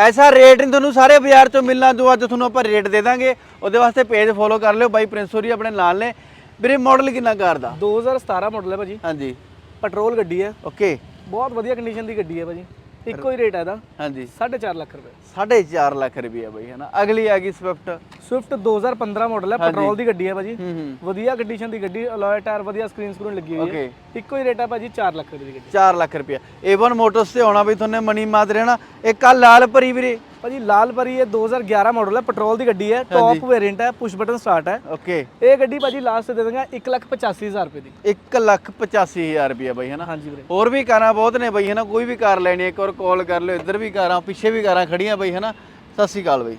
ਐਸਾ ਰੇਟ ਨਹੀਂ ਤੁਹਾਨੂੰ ਸਾਰੇ ਬਾਜ਼ਾਰ ਚੋਂ ਮਿਲਣਾ ਜੋ ਅੱਜ ਤੁਹਾਨੂੰ ਆਪਾਂ ਰੇਟ ਦੇ ਦਾਂਗੇ। ਉਹਦੇ ਵਾਸਤੇ ਪੇਜ ਫੋਲੋ ਕਰ ਲਿਓ, ਬਾਈ ਪ੍ਰਿੰਸ ਹੋਰੀ ਆਪਣੇ ਨਾਲ ਨੇ। ਵੀਰੇ ਮਾਡਲ ਕਿੰਨਾ ਕਾਰ ਦਾ? 2017 ਮਾਡਲ ਹੈ ਭਾਜੀ। ਹਾਂਜੀ, ਪੈਟਰੋਲ ਗੱਡੀ ਹੈ, ਓਕੇ, ਬਹੁਤ ਵਧੀਆ ਕੰਡੀਸ਼ਨ ਦੀ ਗੱਡੀ ਹੈ ਭਾਜੀ। ਇੱਕੋ ਹੀ ਰੇਟ ਹੈ ਇਹਦਾ, ਹਾਂਜੀ 4.5 ਲੱਖ ਰੁਪਏ। 4.5 ਲੱਖ ਰੁਪਏ ਬਾਈ ਹੈ ਨਾ। ਅਗਲੀ ਆ ਗਈ ਸਵਿਫਟ। ਸਵਿਫਟ 2015 ਮਾਡਲ ਹੈ, ਪੈਟਰੋਲ ਦੀ ਗੱਡੀ ਹੈ ਭਾਜੀ। ਹੂੰ ਵਧੀਆ ਕੰਡੀਸ਼ਨ ਦੀ ਗੱਡੀ, ਅਲੋਏ ਟਾਇਰ, ਵਧੀਆ ਸਕਰੀਨ ਸਕਰੀਨ ਲੱਗੀ ਹੋਈ ਹੈ। ਇੱਕੋ ਹੀ ਰੇਟ ਹੈ ਭਾਜੀ, 4 ਲੱਖ ਰੁਪਏ ਦੀ ਗੱਡੀ। 4 ਲੱਖ ਰੁਪਏ। A1 ਮੋਟਰਸ ਤੇ ਆਉਣਾ ਬਈ ਤੁਹਾਨੂੰ ਮਨੀ ਮਾਜਰੇ ਨਾ। ਇੱਕ ਆ ਲਾਲ ਭਰੀ ਵੀਰੇ ਭਾਜੀ ਲਾਲ ਪਰੀ ਇਹ 2011 ਮਾਡਲ ਹੈ, ਪੈਟਰੋਲ ਦੀ ਗੱਡੀ ਹੈ, ਟੌਪ ਵੇਰੀਐਂਟ ਹੈ, ਪੁਸ਼ ਬਟਨ ਸਟਾਰਟ ਹੈ। ਓਕੇ, ਇਹ ਗੱਡੀ ਭਾਜੀ ਲਾਸਟ ਦੇ ਦਾਂਗਾ 1,85,000 ਰੁਪਏ ਦੀ। 1,85,000 ਰੁਪਏ ਬਾਈ ਹੈ ਨਾ। ਹਾਂਜੀ ਵੀਰੇ, ਹੋਰ ਵੀ ਕਾਰਾਂ ਬਹੁਤ ਨੇ ਬਾਈ ਹੈ ਨਾ। ਕੋਈ ਵੀ ਕਾਰ ਲੈਣੀ ਇੱਕ ਵਾਰ ਕਾਲ ਕਰ ਲਿਓ। ਇੱਧਰ ਵੀ ਕਾਰਾਂ, ਪਿੱਛੇ ਵੀ ਕਾਰਾਂ ਖੜੀਆਂ ਬਾਈ ਹੈ ਨਾ। ਸਤਿ ਸ਼੍ਰੀ ਅਕਾਲ ਬਾਈ।